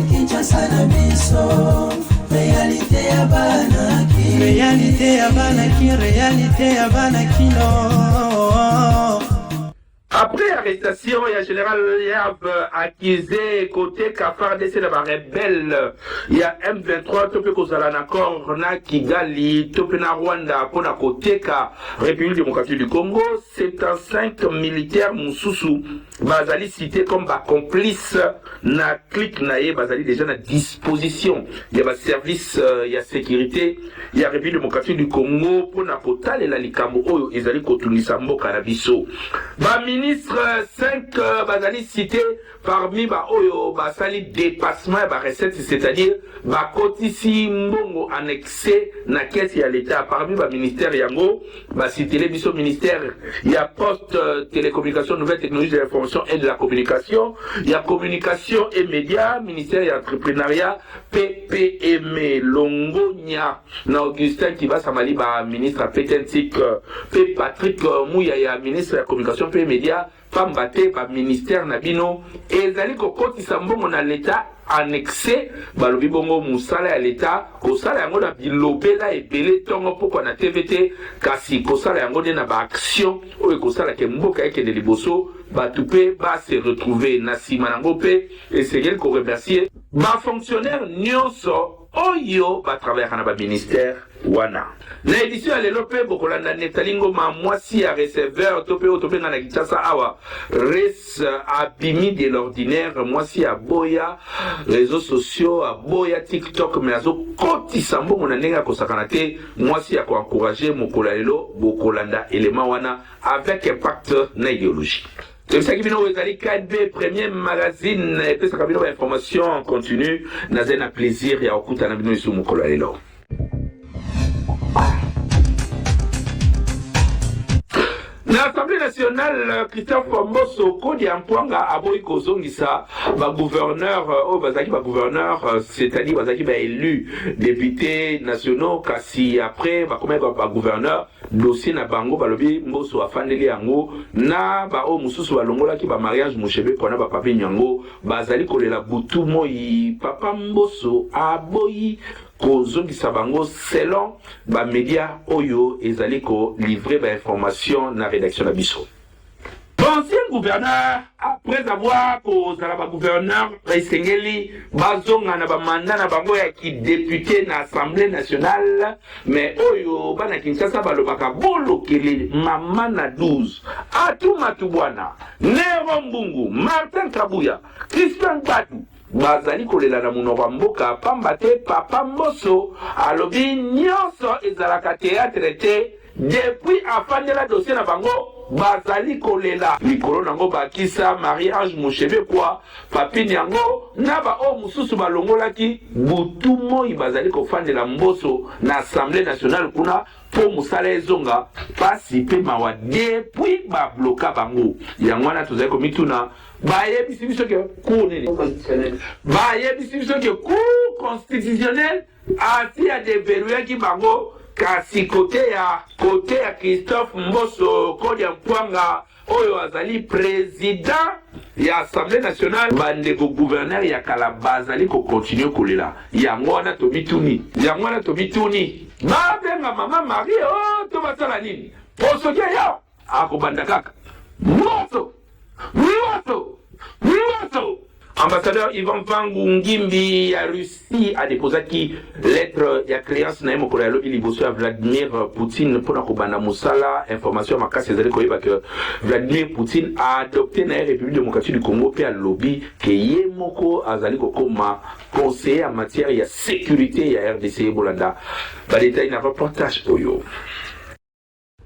Kinshasa na biso, réalité ya banaki, réalité ya banaki, réalité ya banakino. Après arrestation, il y a général Yab accusé côté Kafar de la rebelle. Il y a M23 topé kozala na Korna Kigali topé na Rwanda pour na côté ka République démocratique du Congo. 75 militaires Moussousou bazali cité comme complice na clique naé bazali déjà na disposition. Il y a service, il y a sécurité, il y a République démocratique du Congo pour na kotale la likambo oyo ezali kotunisa mboka na biso. Ba ministre 5 bazali cité parmi ba oyo basali dépassement ba recette, c'est-à-dire ba kotisi mbongo annexé na caisse ya l'état parmi ba ministère yango ba cité les biso ministère il y a poste télécommunication nouvelles technologies de l'information et de la communication, il y a communication et médias, ministère et entrepreneuriat, PPM Longonia na Augustin qui va samali ba ministre Petentik P Patrick Mouya ya ministre de la communication et médias Pambate ba ministère Nabino et zali kokoti sambongo na l'état annexé balobi bongo musala ya l'état kosala yango na bilobela ebele tongo poko na TVT kasi kosala yango de na ba action oyo kosala ke mboka yake de liboso batupe ba se retrouver na sima nango pe essayer ko remercier ba fonctionnaire nyonso oyo ba travailler na ba ministère wana na édition ya lelo pe bokolanda netalingo ma mwasi ya receveur tope otope na Kinshasa awa res abimi de l'ordinaire mwasi ya boya réseaux sociaux à boya TikTok mais azo koti sambo mona nenga kosakana te mwasi ya ko encourager mokola lelo bokolanda élément wana avec impact na idéologie. C'est ça qui vient au KDB premier magazine et puis ça vient information en continu na zena plaisir ya okuta na bino isu mokola lelo. L'Assemblée nationale, Christophe Mbosso, Kodi Ampouanga, Aboy Kozongisa, gouverneur, gouverneur, c'est-à-dire, élu, député nationaux, Kassi, après, gouverneur, dossier na bango, balobi, Mbosso, afandeli yango, na, Moussousou, Longola, ki, mariage, mouchebe, kona, papi, nyango, bazali, kolela, butu, moi, papa Mbosso, Aboy, kozongisa bango selon ba média oyo ezali ko livrer ba information na rédaction na biso. L'ancien gouverneur après avoir kozala ba gouverneur esengeli bazonga na ba mandat na bango ya ki député na Assemblée nationale mais oyo bana Kinshasa balobaka bolokeli mama na 12 Atuma Tubwana Nero Mbungu Martin Kabuya Christian Batu bazali kolela na munoko mboka pambate papa Mbosso alobi nyonso ezalaka théâtre te depuis afandela dossier na bango bazali kolela likolo nango bakisa Marie-Ange Moshebe kwa papi nyango na ba o mususu balongolaki butu moi bazali kofandela Mbosso na Assemblée nationale kuna po musala ezonga pasi pe mawa depuis ba bloka bango yango na tozali komituna bayebisi biso ke cour nini bayebisi biso ke cour constitutionnelle asi ya deverrouillaki bango kasi kote ya Christophe Mbosso Kodi Ampouanga oyo azali président ya Assemblée nationale bandeko gouverneur ya kala bazali ko continuer kolela yango wana tomituni babenga mama Marie oh to basala nini posoke yo akobanda kaka Mbosso. Ambassadeur Ivan Vangu Ngimbi à Russie a déposé qui lettre de créance na mokolo ya lobi liboso ya Vladimir Poutine pour na kobanda musala information makasi ezali koyeba que Vladimir Poutine a adopté na République démocratique du Congo pe a lobby que ye moko azali kokoma conseiller en matière ya sécurité ya RDC Bolanda ba détail na reportage oyo.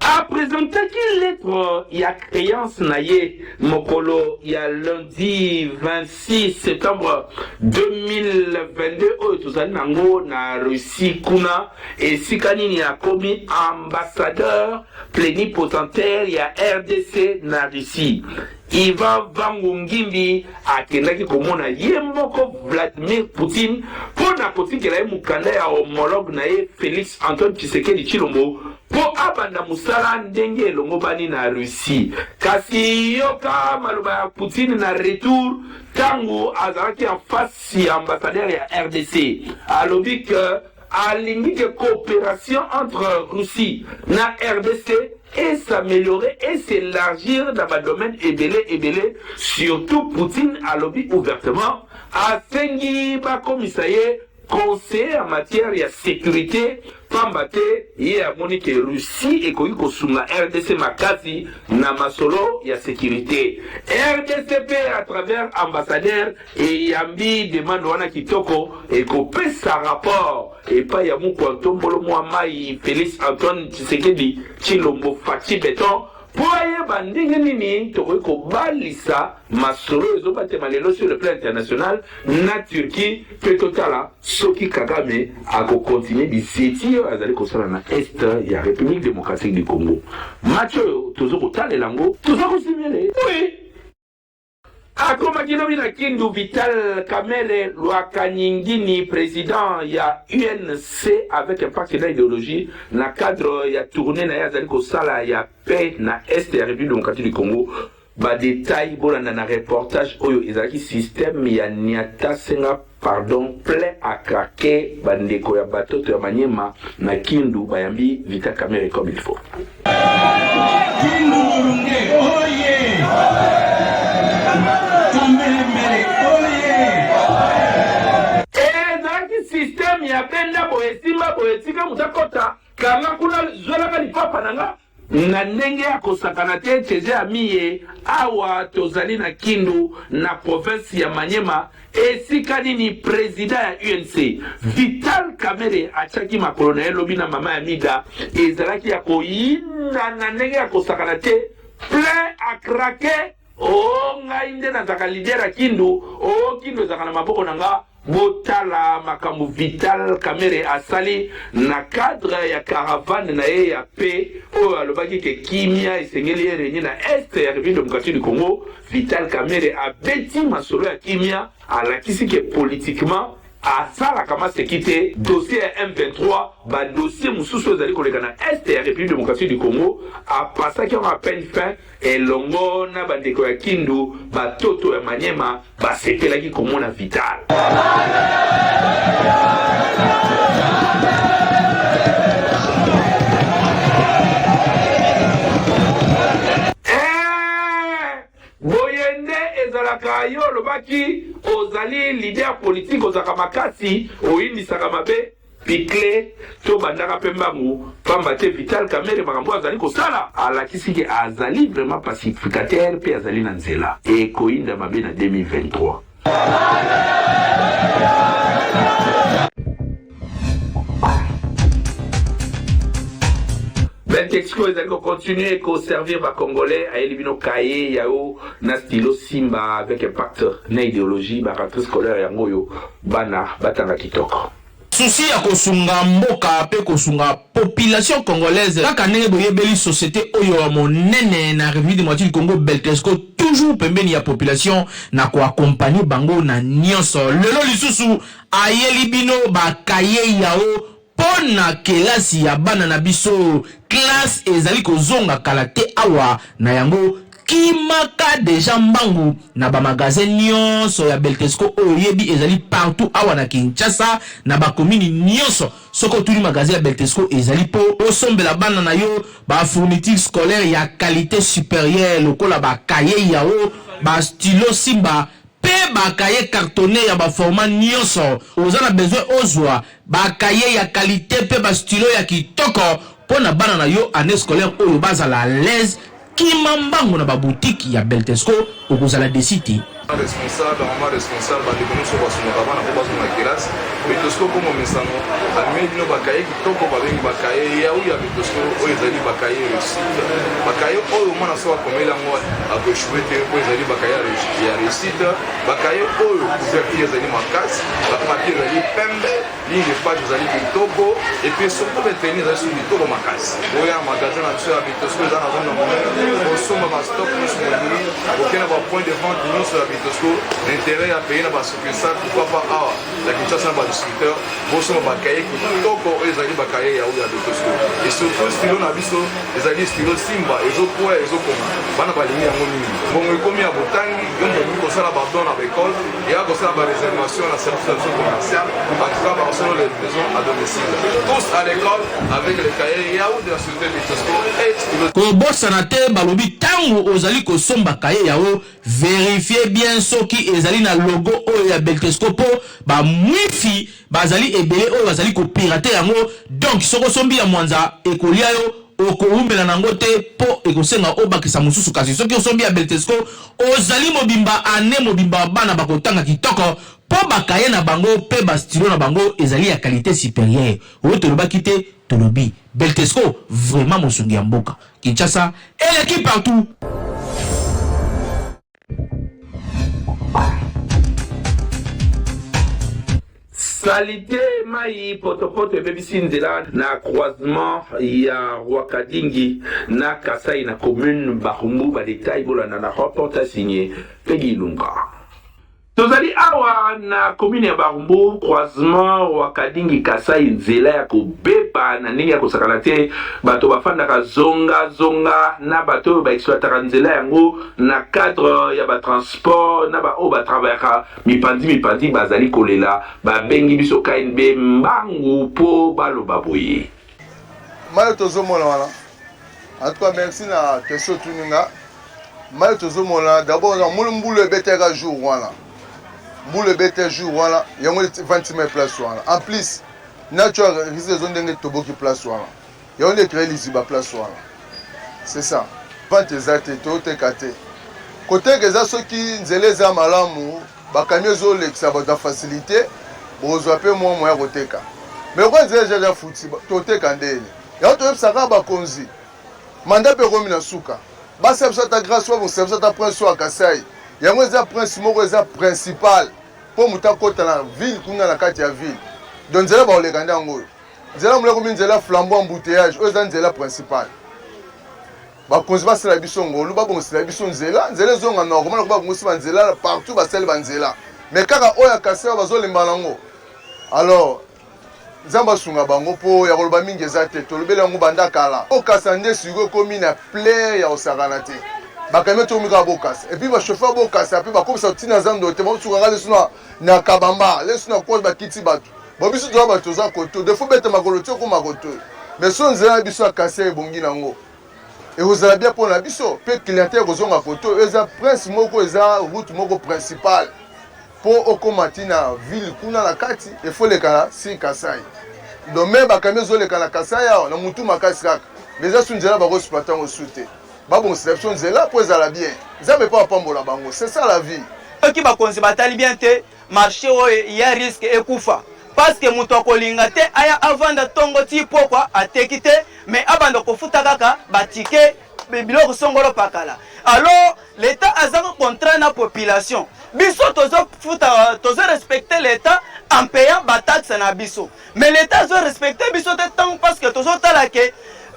A présenté qui lettre y a créance naye mokolo y a lundi 26 septembre 2022 oyo tozali nango na Russie kuna et sikani ya komi ambassadeur plénipotentaire ya RDC na Russie. Ivan Vangu Ngimbi akendaki komona ye moko Vladimir Poutine pour na kotikela ye mukanda ya homologue na ye Félix Antoine Tshisekedi Tshilombo po abanda musala ndenge elongo bani na Russie. Kasi yoka maloba ya Poutine na retour tango azalaki en face ya ambassadeur ya RDC alobi que alingi que coopération entre Russie na RDC et s'améliorer et s'élargir dans le domaine ébélé, surtout Poutine alobi ouvertement a sengi ba komisaye conseiller en matière de sécurité pambate ya Monique Russie et koyi kosunga RDC makasi na masolo ya sécurité RDCP à travers ambassadeur et yambi demande wana kitoko et ko pesa rapport et pas ya mukwa tombolo mwa mai Félix Antoine Tshisekedi Chilombo Fachi Beton pour bandingue nini tokoki kobalisa masolo ezobatema lelo sur le plan international na Turquie pe totala soki Kagame akokontinue biseti oyo azali kosala na est ya République démocratique du Congo match oyo tozo kotalela yango toza kosimele oui akomaki lobi na Kindu Vital Kamerhe Lwakanyingini président ya UNC avec un pacte d'idéologie na cadre ya tournée na yazali kosala ya paix na est ya République démocratique du Congo ba détail bolanda na reportage oyo ezalaki système ya Niata Senga pardon plein à craquer bandeko ya batoto ya Manyema na Kindu bayambi Vital Kamerhe comme il faut Kindu Murunge oye système ya benda boesimba boetika mutakota kanga kuna zwelaka lipapa nanga na ndenge ya kosakana te cheze amiye awa tozali na Kindu na province ya Manyema esika nini président ya UNC Vital Kamerhe achaki makolo na elobi na mama ya Mida ezalaki ya koyinda na ndenge ya kosakana te plein à craquer o ngai nde nazaka lidera Kindu o Kindu ezaka na maboko nanga botala makambo Vital Kamerhe asali na cadre ya caravane na ye ya paix oyo alobaki ke kimia esengeli ye renye na est ya République démocratique du Congo Vital Kamerhe abeti masolo ya kimia alakisi ke politiquement asalaka maseki te dossier ya M23 ba dossier mosusu ezali koleka na est ya République démocratique du Congo apasaki yango à peine fin elongo na bandeko ya Kindu batoto ya Manyema basepelaki komona Vital boyende ezalaka yo lobaki ozali leader politique ozaka makasi oyindisaka mabe pikle to bandaka pembangu pamba te Vital Kamerhe makambo azali kosala alakisi ke azali vraiment pacificateur pe azali na nzela e koyinda mabe na 2023 Texco ezali ko continuer ko servir ba congolais a elibino kaye yao na stylo simba avec impact na idéologie ba rentrée scolaire yango yo bana batanga kitoko souci ya kosunga mboka pe kosunga population congolaise kaka ndenge boyebeli société oyo ya monene na République démocratique du Congo Beltesco toujours pembeni ya population na ko accompagner bango na nyonso lelo lisusu ayeli bino ba kaye yao pona kelasi ya bana na biso classe ezali kozonga kala te awa na yango kimaka deja mbangu na ba magasin nyonso ya Beltesco oyebi ezali partout awa na Kinshasa na ba commune nyonso soko tuli magasin ya Beltesco ezali po osombela bana na yo ba fourniture scolaire ya qualité supérieure lokola ba cahier yao ba stylo simba pe ba cahier cartonné ya ba format nyonso ozana besoin ozwa ba cahier ya qualité pe ba stylo ya kitoko pona bana na yo année scolaire oyo bazala à l'aise kimambango na ba boutique ya Beltesco okozala desiti responsable bandeko nyonso basungaka bana po bazonga kelasi Beltesco komo mesano amemi bino bakaye kitoko babengi bakaye yau ya Beltesco oyo ezali bakaye réussite bakaye oyo mwana so akomeli yango akoechue te po ezali bakaye ya réussite bakaye oyo couverture ezali makasi bapapier ezali pembe ligne de page ezali kitoko epuis surtout beteni ezali sur kitoko makasi oyo ya magasin na biso ya Beltesco eza na zone na monene osomba bastock nyonso modiri okende bapoint de vente nyonso ya Beltesco l'intérêt à payer dans la succursale pourquoi pas à la Kinshasa na ba distributeur bosoma bakaye kitoko ezali bakaye ya oyo ya Beltesco et surtout stylo na biso ezali stylo simba ezopoa ezokoma bana balingi yango mingi bongo ekomi ya botangi yo moto kosala badon na baekole eya kosala baréservation na service commercial batuka bakosala les maisons à domicile tous à l'école avec les cahiers ya ou de la société Betosco et stylo kobosana te balobi tango ozali kosomba kaye yao vérifiez bien soki ezali na logo oyo ya Betosco po ba mwifi bazali ebele oyo bazali ko pirater yango donc soko sombi ya mwanza ekolia yo okoumela nango te po ekosenga obakisa mususu kasi soki osombi ya Betosco ozali mobimba ane mobimba bana bakotanga kitoko po bakaye na bango pe ba stylo na bango ezali ya qualité supérieure oyo tolobaki te tolobi Betosco vraiment mosungi ya mboka Kinshasa et l'équipe partout. Salité mai potopoto ebebisi nzela na croisement ya Rwakadingi na Kasai na commune Barumbu ba détail bolana na reportage signé Peggy Lunga. Tozali awa na commune ya Barumbu croisement Rwakadingi Kasai nzela ya kobepa na ndenge ya kosakana te bato bafandaka zonga na bato ba exploitaka nzela yango na cadre ya ba transport na ba o ba travaillaka mipandi bazali kolela ba bengi biso KNB mbangu po baloba boye mal tozomona wana en tout cas merci na question tuninga mal tozomona d'abord na mbulu ebeteka jour wana mbulu ebeteka jour wana yango 20 000 place wana en plus natural risque zone ndenge toboki place wana yango ne créer liziba place wana c'est ça vente ezate toteka te côté keza soki nzele za malamu bakamio zo lekisa ba facilité bozwa pe moya koteka mais kwa nzele jaja futi toteka ndele yango toyebisaka bakonzi manda pe komi na suka basebisa ta grâce wa bosebisa ta prince wa Kasai yango eza prince moko eza principal po muta kota na ville kuna na kati ya ville donc nzela ba oleka ndango nzela muleko mi nzela flambeau embouteillage oyo eza nzela principal bakonzi basala biso ngolu babongisela biso nzela ezonga normal ko babongisa nzela partout basala banzela mais kaka oyo Kasai bazolemba nango alors nzamba sunga bango po ya koloba mingi eza te tolobela yango banda kala okasa nde siko komi na plaire ya osakana te bakame to mika bokasa et puis ba chauffeur bokasa puis bakomisa tina zando te bosuka ngale suna na kabamba le suna ko bakiti batu bobisu to bato za koto de fo bete makolo te ko makoto mais so nzela biso akase bongi nango et vous allez bien pour la biso pe clientèle ko zonga koto eza prince moko eza route moko principale pour okomati na ville kuna na kati il faut les kala si Kasai donc même bakame zo le kala Kasai na mutu makasi kaka mais ça sunzela ba exploitant au soute ba bon sélection nzela pour ezala bien nzambe pas pambola bango c'est ça la vie qui ba konzi batali bien te marché il y a risque ekufa parce que mutu akolinga te aya avant de tongo ti pokwa ateki te mais abanda kofuta kaka batike biloko songolo pakala alors l'état azaka contrat na population biso tozo respecter l'état en payant ba taxe na biso mais l'état zo respecter biso te tant parce que tozo tala ke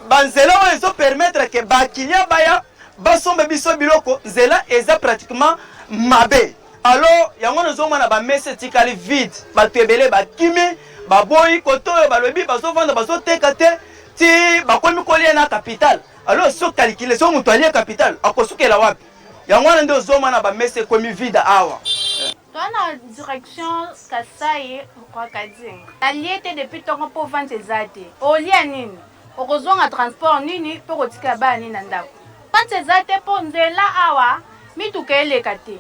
banzela ezo permettre que ba kilia baya basombe biso biloko nzela eza pratiquement mabe alors yango nozo mona ba messe tikali vide bato ebele bakimi baboyi koto balobi bazo vendre bazo teka te ti bakomi kolia na capital alors so calculer so mutu alia capital akosukela wapi yango wana ndio zoma na ba messe komi vide awa dans direction Kasai Rwakadingi aliete depuis tongo pour vendre ezate olia nini okozonga transport nini po kotika ba nini ndako vendre ezate po nzela awa mituka eleka te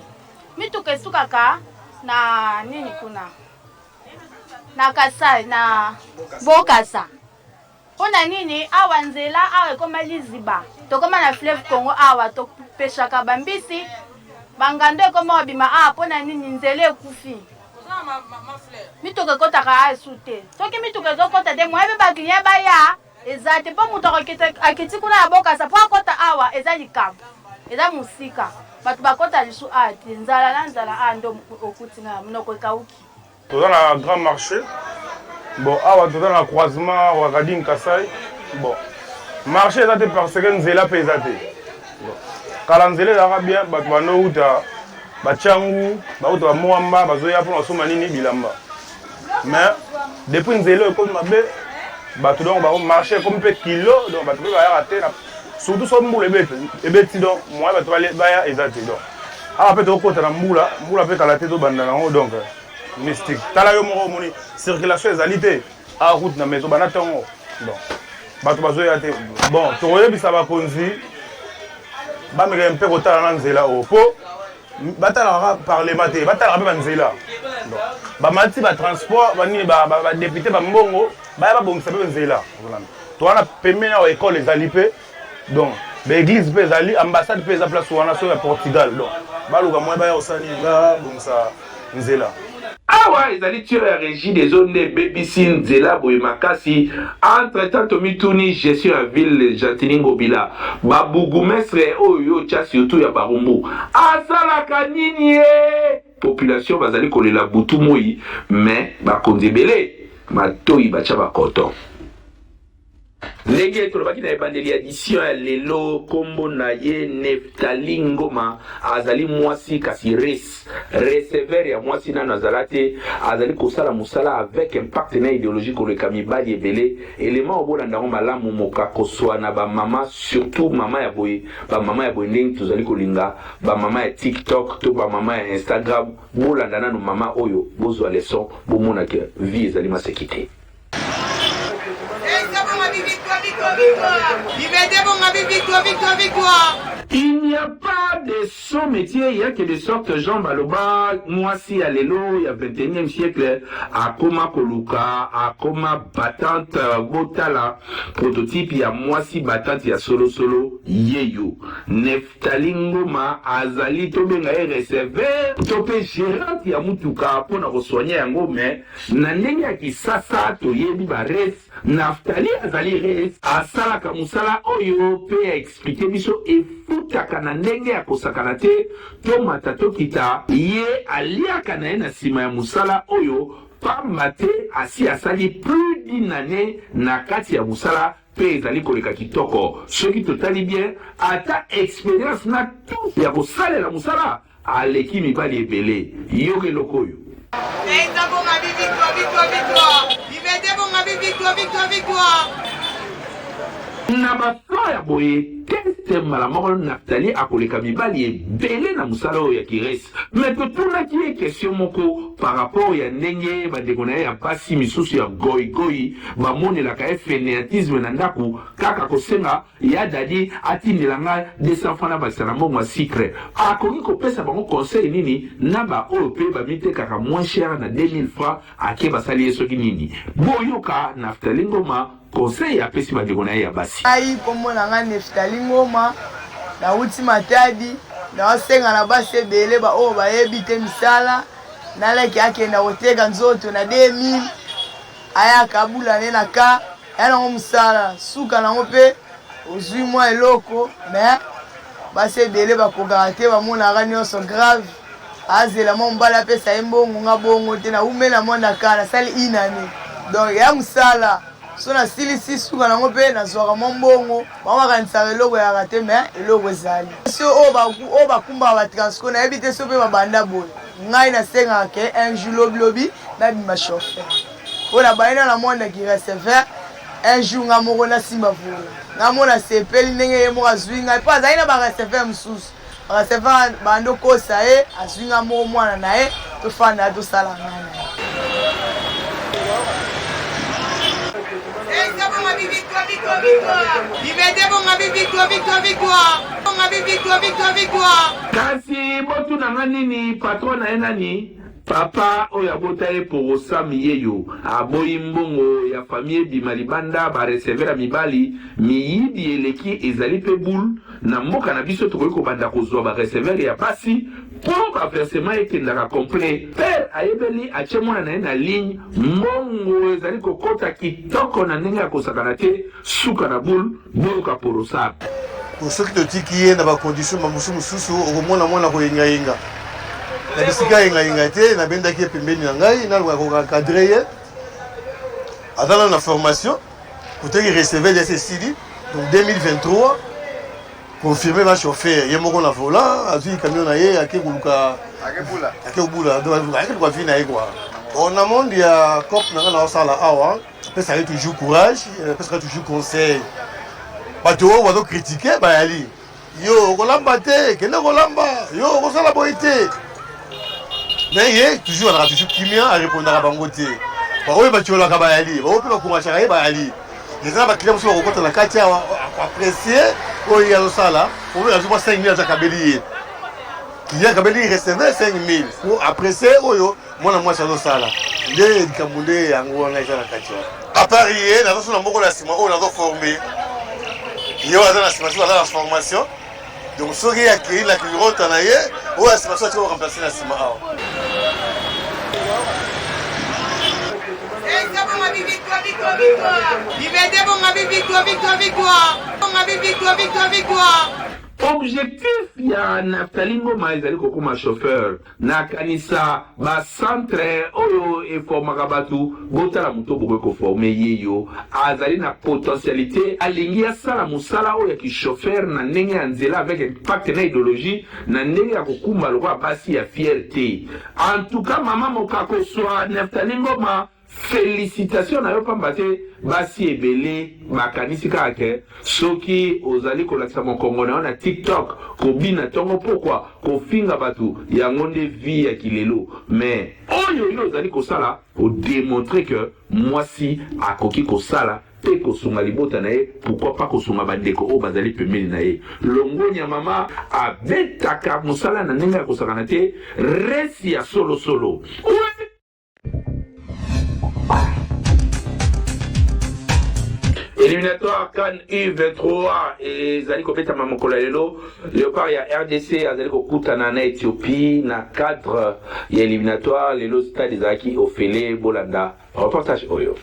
mituka esukaka na nini kuna na Kasai na Bokasa ona nini awa nzela awa ekoma liziba tokoma na fleuve Congo awa topeshaka bambisi bangando ekoma wabima awa pona nini nzela ekufi mituka ekotaka asute soki mituka ezokota te moyebi bakilia baya eza te mpo moto akiti kuna ya Bokasa po akota awa eza likambo eza mosika bato bakota lisu awa te nzala na nzala awa ndo okuti na monoko ekauki toza na grand marché bon awa toza na croisement Rwakadingi Kasai bon marché eza te parce que nzela mpe eza te kala nzela ezalaka bien bato banouta batiangu bauta bamwamba bazoya mpo basomba nini bilamba mais depuis nzela ekomi mabe bato donc ba marché comme peu kilo donc bato ba rater surtout so mbula ebeti donc moi bato ba ya ezati donc après to kota na mbula pe kala te to banda nango donc mystique tala yo moko moni circulation ezalité à route na maison bana tongo donc bato bazo ya te bon to yebisa ba konzi ba me un peu kota na nzela opo batala parler maté batala ba nzela donc ba mati ba transport ba ni ba député ba mbongo ba bongisa ba nzela to wana pemena o école ezalipe donc l'église pe ezali ambassade pe za place wana so ya Portugal donc baluka moi ba ya osani nga bongisa nzela awa ezali tire ya régie des zones de BBC Nzela boye makasi entre-temps tomituni gestion ya ville Jatiningo Bila babougumestre oyo tiasi yoto ya barumbu asalaka nini population bazali kolela butu moi mais bakonzi ebele matoyi batia bakoton ndenge tolobaki na ebandeli ya édition ya lelo kombo na ye Neftali Ngoma azali mwasi kasi receveur ya mwasi nano azala te azali kosala mosala avec impact na idéologie koleka mibali ebele élément obolandango malamu moka koswa na bamama surtout mama ya boye bamama ya boye ndenge tozali kolinga bamama ya TikTok to bamama ya Instagram bolanda nano mama oyo bozwa leson bomonaka vie ezali maseki te. Il n'y a pas de son métier, il y a que de sorte Jean Baloba, moi si à l'élo, il y a 21e siècle, à Koma Koluka, à Koma Battante, Botala, prototype, il y a moi si Battante, il y a solo, Yeyo, Neftali Ngoma, Azali, Tobenga receveur, Topé gérant, il y a Mutuka, pour nous soigner un mot, mais, Nanenga qui sasa, Toyebi Bares, Naftali Azali Res, Asala Kamusala, Oyo, peut expliquer biso et futaka na ndenge ya kosakana te to matato kita ye aliaka na ye na nsima ya musala oyo pamba te asi asali plus d'une année na kati ya musala pe ezali koleka kitoko soki totali bien ata expérience na tout ya kosalela musala aleki mibali ebele yoke eloko oyo na bafa ya boye teste malamoko Naftali akoleka mibali ebele na musala oyo ya kiresi me totunaki ye question moko par rapport ya ndenge bandeko na ye ya basi misusu ya goigoi bamonelaka ye fainéantisme na ndako kaka kosenga ya dadi atindelanga 200 francs na bakisa na mbongo ya sucre akoki kopesa bango conseil nini na baoyo mpe bamitekaka moins cher na 2000 francs ake basali ye soki nini boyoka Naftali Ngoma conseil ya pesi bandeko na ye ya basi ai kombo na nga Neftali Ngoma na uti matadi na wasenga na basi ebele ba oyo bayebi te misala naleki akenda koteka nzoto na 2000 aya kabula ne na ka ya nango mosala suka nango mpe ozwi mwa eloko me basi ebele bakokaka te bamonaka nyonso grave azela mwa mobali apesa ye mbongo nga bongo te na umela mwa na ka nasali inane donc ya mosala so na silisi suka nango mpe nazwaka mwa mbongo bamakanisaka eloko yaka te me eloko ezali so oyo bakumbaka batransport nayebi te so mpe babanda boye ngai nasengaka ke un jour lobilobi nabima chauffeur oyo nabayina na mondaki receveur un jour nga moko nasimba vola nga mona sepeli ndenge ye moko azwi ngai mpo azali na bareceveur mosusu bareceveur bando kosa ye azwi nga moko mwana na ye tofanda tosala ngai na ye kasi botunanga nini patron na ye nani papa oyo abota ye porosami yeyo aboyi mbongo ya famille ebima libanda barecevera mibali miyibi eleki ezali mpe boule na mboka na biso tokoki kobanda kozwa barecevere ya basi mpo baversement ekendaka complet mpe ayebeli atie mwana na ye na ligne mbongo ezali kokota kitoko na ndenge ya kosakana te suka na boule boyoka porosami soki totiki ye na bacondition mosusu okomona mwana koyengayenga na bisika yengayenga te nabendaki ye pembeni na ngai nalukaka kokakadre ye azala na formation koteki receveur ya sesili donc 2023 confirmé ba chauffeur ye moko na volant azwi camion na ye ake koluka ake kobula ake luka vi na ye kwa on a monde ya cop na nga na osala awa ça a toujours courage, ça a toujours conseil. Bato on va critiquer ba ali. Yo kolamba te, kende kolamba. Yo kosala boité. Mais toujours on a toujours kimia à répondre à bangote. Ba oyo ba tiola ka ba ali, ba oyo ba kumacha ba ali. Les gens qui ont rencontré la carte apprécié oyo ya sala, on a toujours 5 000 à Kabeli. Qui a Kabeli recevait 5 000 pour apprécier oyo moi ça sala. Les Kamundé yango na ja la carte. À Paris, na so na moko la sima on a formé. Yo a la formation. Donc ce qui a créé la culture tanaye, ou la formation qui va remplacer la sima. Objectif ya Naftali Ngoma ezali kokoma chauffeur na kanisa ba centre oyo eformaka batu botala moto bokoki koforme ye yo azali na potentialité alingi asala mosala oyo ya kichauffeur na ndenge ya nzela avec impact na idéologie na ndenge ya kokumba lokwa basi ya fierté. En tout cas mama mokako swa Naftali Ngoma, félicitations na yo pamba te basi ebele makanisi kaka soki ozali kolakisa mokongo na TikTok kobina tongo pokwa kofinga batu yango nde vie ya kilelo. Mais oyo yo ozali kosala o démontrer que mwasi akoki kosala pe kosunga libota na ye, pourquoi pas kosunga bandeko o bazali pembeni na ye. Longonya mama abetaka mosala na ndenge ya kosakana te resi ya solo solo. Éliminatoire CAN U23 et Zali Kopeta Mamokola Lelo. Léopard, il y a RDC, Zali Kokutana na Éthiopie, na cadre, il y a éliminatoire, Lelo Stade Zaki, Ofele, Bolanda. Reportage Oyo.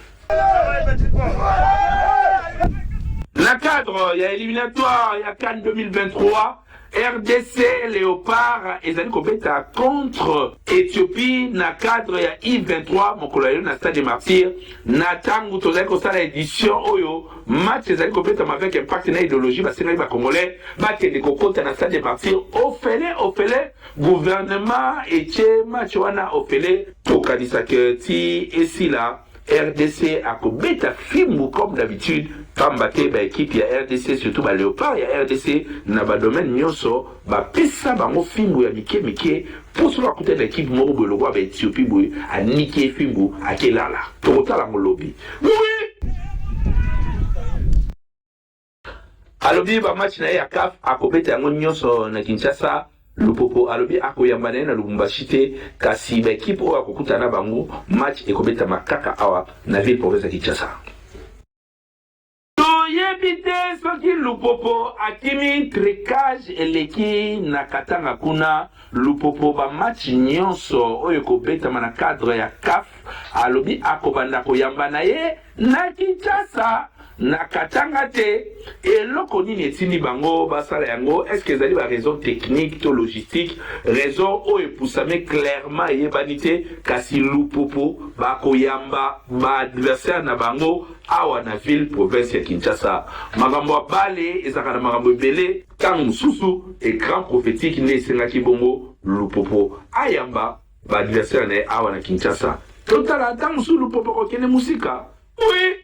Na cadre, il y a éliminatoire, il y a CAN 2023. RDC Léopard ezali kobeta contre Éthiopie na cadre ya I23 mokolo na stade des martyrs na tangu tozali kosala édition oyo match ezali kobeta avec impact na idéologie basengali ba congolais bakende kokota na stade des martyrs ofele gouvernement etie match wana ofele tokanisa ke ti esila RDC a kobeta filmu comme d'habitude pambate ba équipe ya RDC surtout ba Léopard ya RDC na ba domaine nyonso ba pesa bango filmu ya mike pour cela côté de l'équipe moko boye lokwa ba Éthiopie boye a niqué filmu a kelala totala ngolobi oui alobi ba match na ya CAF a kobeta yango nyonso na Kinshasa. Lupopo alobi akoyambana na Lubumbashi te kasi ba équipe oyo akokutana bango match ekobeta makaka awa na ville province ya Kinshasa. Toyebite soki Lupopo akimi tricage eleki na Katanga kuna Lupopo ba match nyonso oyo ekobetama na cadre ya CAF alobi akobanda koyambana ye na Kinshasa na Katanga te eloko nini etindi bango basala yango. Est-ce que ezali ba raison technique to logistique raison oyo epusame clairement eyebani te kasi Lupopo bakoyamba ba adversaire na bango awa na ville province ya Kinshasa. Makambo ya bale ezaka na makambo ebele ntango mosusu écran prophétique nde esengaki bongo Lupopo ayamba ba adversaire na ye awa na Kinshasa. Totala ntango mosusu Lupopo kokende musika oui.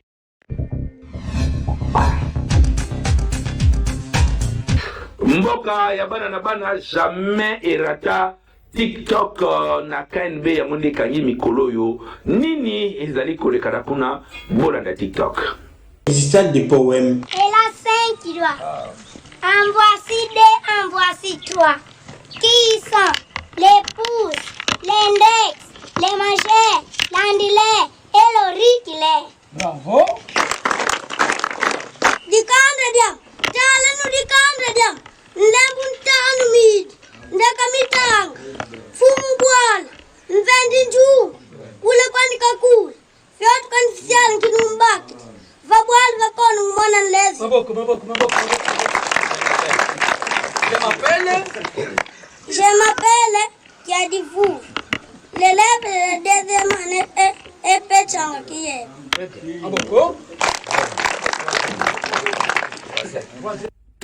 Mboka ya bana na bana jamais erata TikTok na KNB ya monde kangi mikolo yo nini ezali kolekana kuna bolanda TikTok. Récital des poèmes. Et la 5 qui doit. En voici deux, en voici trois. Qui sont les pouces, l'index, les majeurs, l'andilet et l'auriculaire. Bravo. Du candidat, talenu du candidat. Ndembun tanu mid, ndekamitang, fumu bwal, nvendi njuu, ule kwani kakul, fiat kwani fisiani kinumbaki, vabwal vakonu mwana nlezi. Maboko. Je m'appelle Kiadifu. L'élève de la deuxième année est Pechanga qui est. Maboko.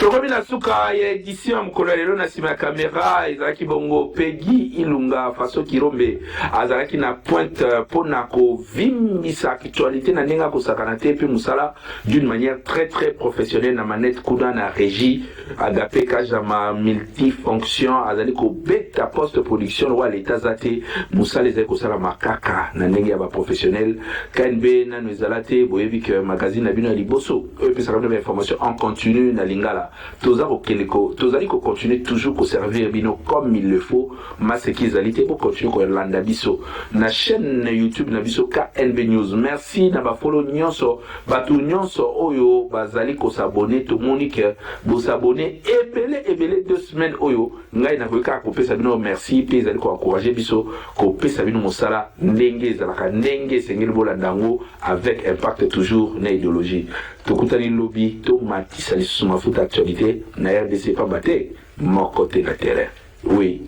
tokomi na suka ya édition mokolo lelo na nsima ya kamera ezalaki bongo Peggy Ilunga faso Kirombe azalaki na pointe mpona kovimbisa actualité na ndenge akosakana te mpe mosala d'une manière très très professionnelle na manette kuna na régie Agapé Kajama multifonction azali kobeta post production wa l'état za te mosala ezali kosala makaka na ndenge ya baprofessionnel KNB nano ezala te boyebi ke magazine na bino ya liboso oyo epesaka bino bainformation en continu na lingala tozali continuer toujours ko servir bino comme il le faut maseki ezali te po continuer kolanda biso na chaîne YouTube na biso KNB News. Merci na ba follow nyonso batu nyonso oyo bazali ko s'abonner to monique bo s'abonner ebele 2 semaines oyo ngai na koka ko pesa bino merci pe ezali ko encourager biso ko pesa bino mosala ndenge ezalaka ndenge sengeli bolanda ngo avec impact toujours na idéologie tokutani lobby to matisa lisusu mafuta actualité na RDC pa bate mon côté na terrain. Oui.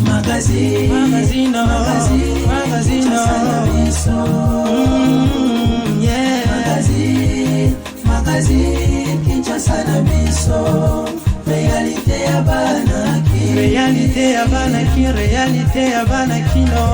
Magazine Kinshasa na biso réalité ya bana ki réalité ya bana kino